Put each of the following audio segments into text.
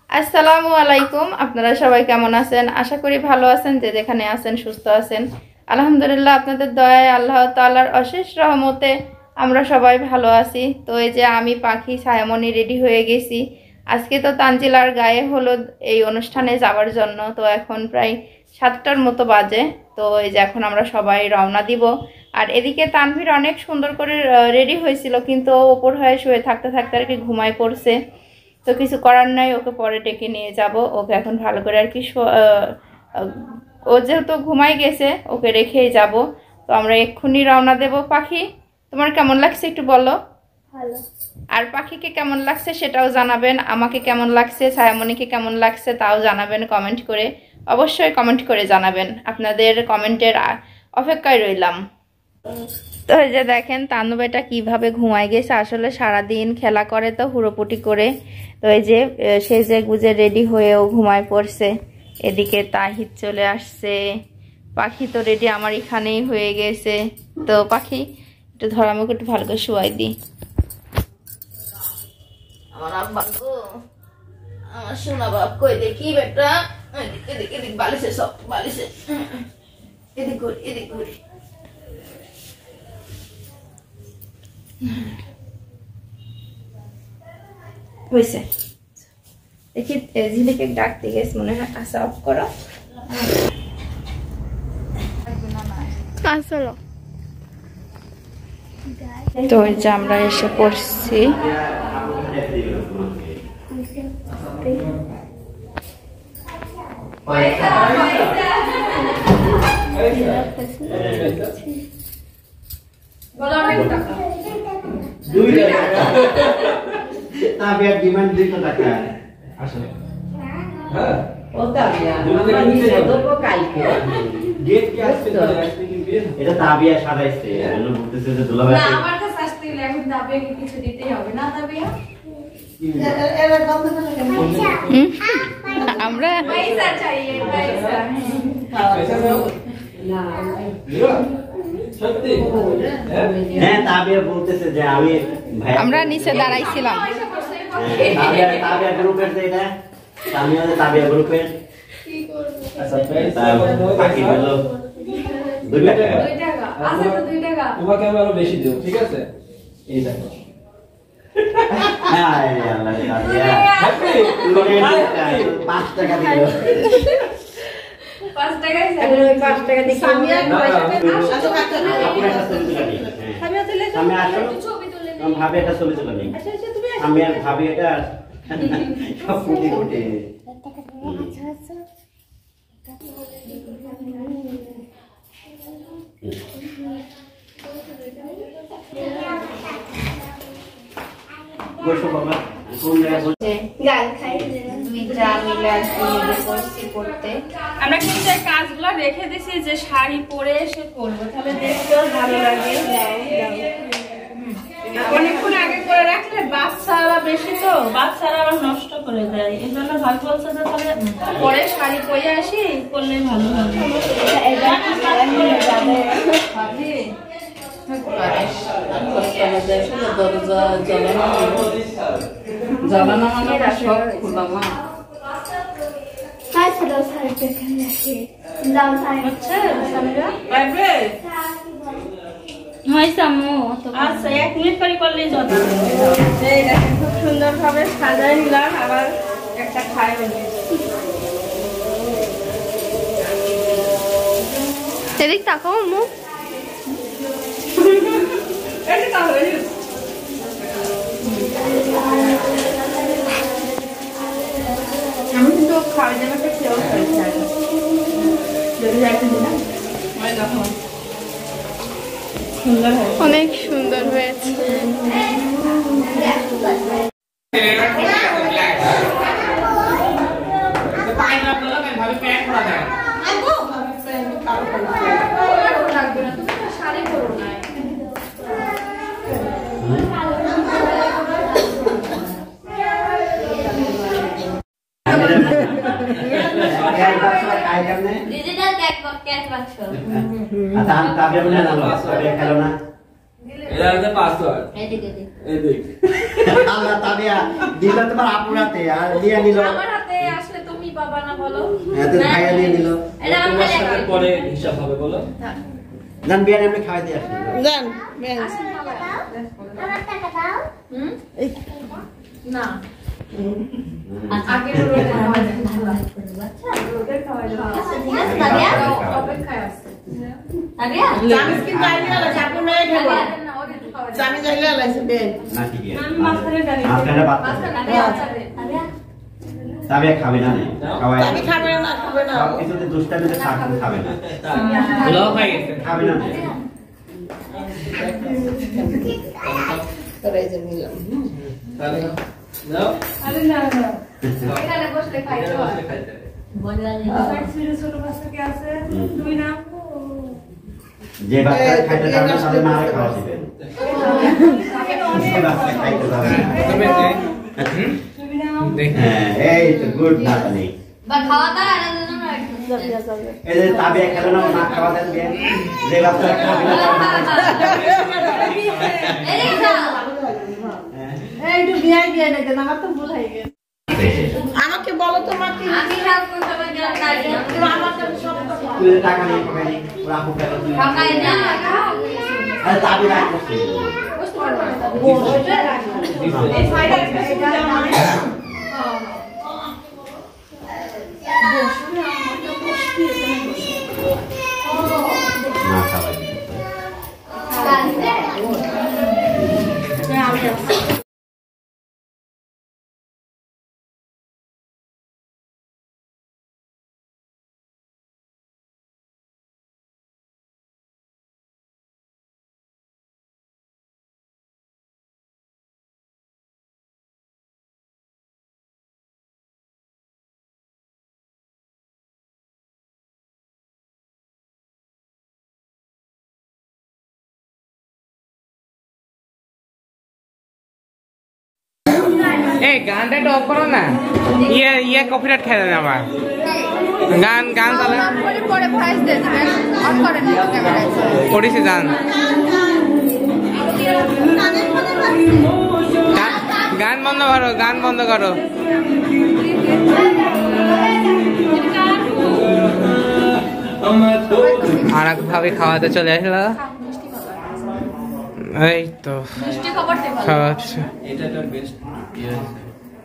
আসসালামু আলাইকুম। আপনারা সবাই কেমন আছেন? আশা করি ভালো আছেন, যে যেখানে আছেন সুস্থ আছেন। আলহামদুলিল্লাহ, আপনাদের দয়ায় আল্লাহ তাআলার অশেষ রহমতে আমরা সবাই ভালো আছি। তো এই যে আমি পাখি ছায়ামণি রেডি হয়ে গেছি। আজকে তো তানজিলার গায়ে হলুদ এই অনুষ্ঠানে যাওয়ার জন্য। তো এখন প্রায় 7টার মতো বাজে। তো এই যে এখন আমরা সবাই রওনা দিব। আর এদিকে তানভীর অনেক সুন্দর করে রেডি হয়েছিল, কিন্তু ও ওপর হয়ে শুয়ে থাকতে থাকতে আর কি ঘুমায় পড়ছে। তো কিছু করার নাই, ওকে পরে ডেকে নিয়ে যাব। ওকে এখন ভালো করে আর কি ও যেহেতু ঘুমাই গেছে, ওকে রেখেই যাব। তো আমরা এক্ষুনি রওনা দেব। পাখি, তোমার কেমন লাগছে একটু বলো। ভালো। আর পাখিকে কেমন লাগছে সেটাও জানাবেন। আমাকে কেমন লাগছে, ছায়ামণিকে কেমন লাগছে তাও জানাবেন কমেন্ট করে। অবশ্যই কমেন্ট করে জানাবেন, আপনাদের কমেন্টের অপেক্ষায় রইলাম। তো এই যে দেখেন তানু বেটা কিভাবে ঘুমায় গেছে। আসলে সারাদিন খেলা করে তো হুড়োপুটি করে। তো এই যে সেজে গুজে রেডি হয়েও ঘুমায় পড়ছে। এদিকে তাহিদ চলে আসছে। পাখি তো রেডি আমার এখানেই হয়ে গেছে। তো পাখি একটু ধর, আমাকে একটু ভালো করে শুয়াই দিই। আমার আব্বা গো, আমার সোনা বাপ কই দেখি বেটা। এদিক এদিক বালিশে, সব বালিশে, এদিক করি এদিক করি। হয়েছে দেখি, ঝিলিকে ডাকতে গেছে মনে হয়। আশা অফ করো। তো এই যে আমরা এসে পড়ছি। তাবিয়ার ডিমান্ড 2 টাকা আসলে। হ্যাঁ ও তাবিয়া তো কালকে গেট কি আসছে এটা তাবিয়া সাজাইছে জন্য বলতেছে যে দুলাভাই না আমার কাছে আসতে গেলে এখন তাবিয়া কি কিছু দিতেই হবে না। তাবিয়া এর কত টাকা আমরা পয়সা চাই, পয়সা না সত্যি। হ্যাঁ তাবিয়া বলতেছে যে আমি ভাই আমরা নিচে দাঁড়াইছিলাম। তাবিয়া গ্রুপের যে এটা তাবিয়া গ্রুপের কি করব। আচ্ছা বাকি হলো 2 টাকা। 2 টাকা আছে তো 2 টাকা। তোমাকে আমি আরো বেশি দেব, ঠিক আছে? এই দেখো। হ্যাঁ আল্লাহ তাবিয়া হ্যাপি 5 টাকা দিল। 5 টাকাই স্যার, 5 টাকা দেখি সামিয়া পয়সা আচ্ছা আপনি একটা ছবি তুলে নিন। সামিয়া তুলে আমি আসলে ছবি তুলে আমি ভাবে একটা ছবি তুলে নিন। আচ্ছা আচ্ছা তুমি আমি আর ভাবি এটা সব ফুটি ফুটি বসো বাবা কোন জায়গায় গাল খাই দুইটা মিলে করছি করতে। আমরা কিন্তু এই কাজগুলো রেখে দিছি যে শাড়ি পরে এসে করবো, তাহলে দেখতেও ভালো লাগে। অনেকক্ষণ আগে করে রাখলে বাচ্চারা বেশি, তো বাচ্চারা আবার নষ্ট করে দেয়। এই জন্য ভাই বলছে যে তাহলে পরে শাড়ি পরে আসি, করলে ভালো হবে। আচ্ছা 1 মিনিট করে করলেই যত। খুব সুন্দর ভাবে সাজাই নিলাম, আবার একটা খাই এদিক তাকাও আম্মু। আমি কিন্তু খাওয়া দাওয়াটা খেয়েও খাইছি। অনেক সুন্দর হয়েছে। শাড়ি পরো না। ডিজিটাল ক্যাশ বাক্স। আচ্ছা আমি তাবিয়া বলে না তাবিয়া খেলো না। এটা হচ্ছে পাসওয়ার্ড। আল্লাহ তাবিয়া দিল তোমার আপুরাতে আর দিয়ে নিল। আমার হাতে পাবা না বলো? এত খাইয়া দিয়ে দিল এটা আমার তোমার সাথে পরে হিসাব হবে বলো। জান বিয়ার এমনি খাওয়াই দিয়ে আসি জান না আগে জামিস কিন্তু আইডিয়া আছে আপনি মেয়ে খেলো জামিস আইডিয়া আছে বেন না ঠিক আছে আমি মাঝখানে ডালি মাঝখানে বাদ তাবিয়া খাবে না খাওয়াই আমি খাবে না সব কিছুতে দুষ্টামিতে থাকতে খাবে না পোলাও খাই গেছে। খাবে না তোরাই যে নিলাম তাহলে নাও। আরে না না এখানে বসলে খাইতে হয়। খাইতে হবে। ছোট বাচ্চাকে আছে তুমি না যে বাচ্চা খাইতে পারবে তাদের না খাওয়া দিবেন বাচ্চা খাইতে পারবে না। তুমি দেখ হ্যাঁ এই তো গুড নাতনি বা খাওয়া দাওয়া আর এই যে তাবিয়া খেলে না না খাওয়া দেন বিয়ান যে বাচ্চা খাবে না তার না এইটু বিয়াই বিয়ে নাকি আমার তো ভুল হয়ে গেছে আমাকে বলো তো মা কি আমি সব কোন সময় গেলাম না তুমি আমার কাছে সব কথা তুই টাকা নিয়ে পকানি ওরা আপু পেলো তুই খাই না আরে তাবিয়া করতে এই সাইডে একটা সুবিধা মানে না খাওয়া দিবে এই গানটা একটু অফ করো না ইয়ে কপিরাইট খেয়ে যাবে আমার গান গান চালে পরে পরে ভয়েস দিয়ে দিবেন অন করেন ক্যামেরায় করেছি গান গান বন্ধ করো গান বন্ধ করো আর এক ভাবে খাওয়াতে চলে আসলো এই তো মিষ্টি খবর দেব খাওয়াচ্ছে এটা একটা বেস্ট ইয়ে আছে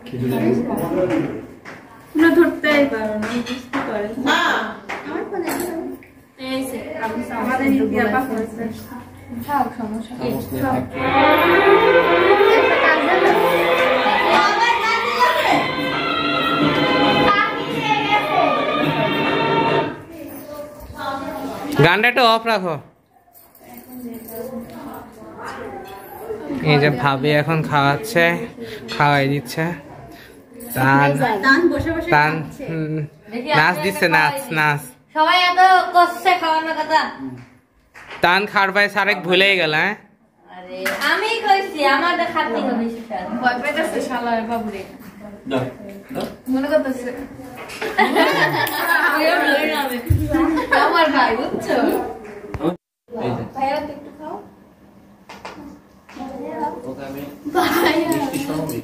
খিচুড়ি না ধরতেই পারো না বুঝতে পারে মা এই যে আমাদের ইন্ডিয়া পাস হয়েছে খাও সমস্যা কি গানটা একটু অফ রাখো এই যে ভাবি এখন খাওয়াচ্ছে খাওয়াই দিচ্ছে টান টান নাচ দিচ্ছে নাচ নাচ সবাই এত কষ্টে খাওয়ানোর কথা টান খাওয়ার পায় সারেক ভুলেই গেল হ্যাঁ আরে আমি কইছি আমাদের খাতে হবে সেটা ভয় পেতেছে শালার বাবুরে দাও দাও মনে করতেছে আমার ভাই বুঝছো এই যে ভাইয়া একটু খাও ওকে আমি মিষ্টি সহ দিই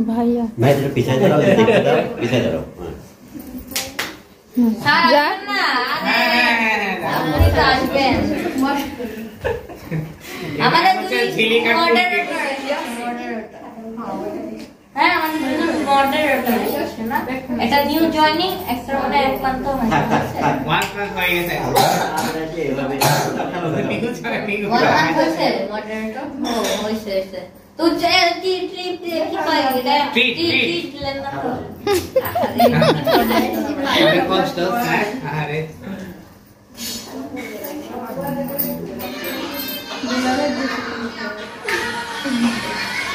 ভাই তোর পিছাই দাও দেখতে দাও পিছাই দাও যা না আপনি তো আসবেন আমাদের দুই মডারেটর হ্যাঁ আমাদের দুই মডারেটর আছে না এটা নিউ জয়েনিং এক্সট্রা মনে এক মান্থ হয়েছে ওয়ান প্লাস হয়ে গেছে এভাবে ওয়ান মান্থ হয়েছে মডারেটর হয়েছে হয়েছে তো যে ট্রিপ কি পাই এটা Treat. লেন না তো আরে কষ্ট আরে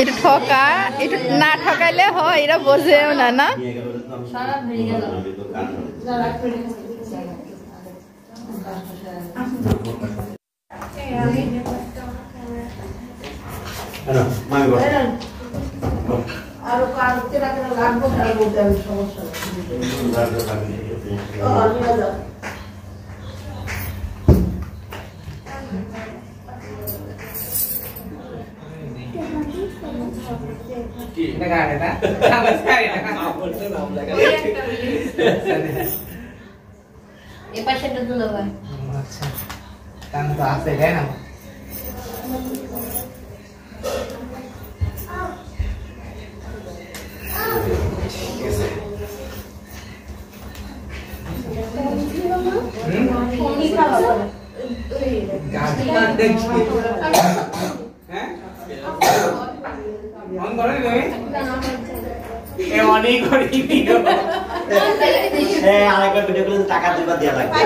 এটা ঠকা এটা না ঠকাইলে হয় এরা বোঝেও না না সারা ভেঙে গেল মামি বল আর কাটতে রাখতে লাগবে তার বলতে আমি সমস্যা কি দেখা এটা আমার সারি না বলতে নাম লাগা এ পাশেটা দুলো ভাই আচ্ছা তান তো আছে তাই না গাড়ি দেখছি হ্যাঁ মন করে তুমি এ অনেক করি দিও আরেকবার ভিডিও করলে টাকা দিবা দেয়া লাগবে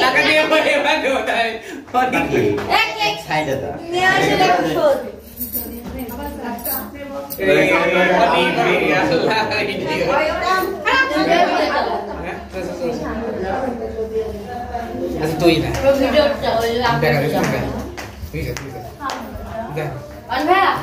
টাকা দিয়ে পরে ভালো তাই অনেক এক সাইডে দাও নিয়ে আসে দেখো শোধ এই অনেক ভিডিও আল্লাহ ভিডিও আচ্ছা তুই না ভিডিওটা ওই দেখা আপলোড দেখা ঠিক আছে ঠিক আছে অন ভাই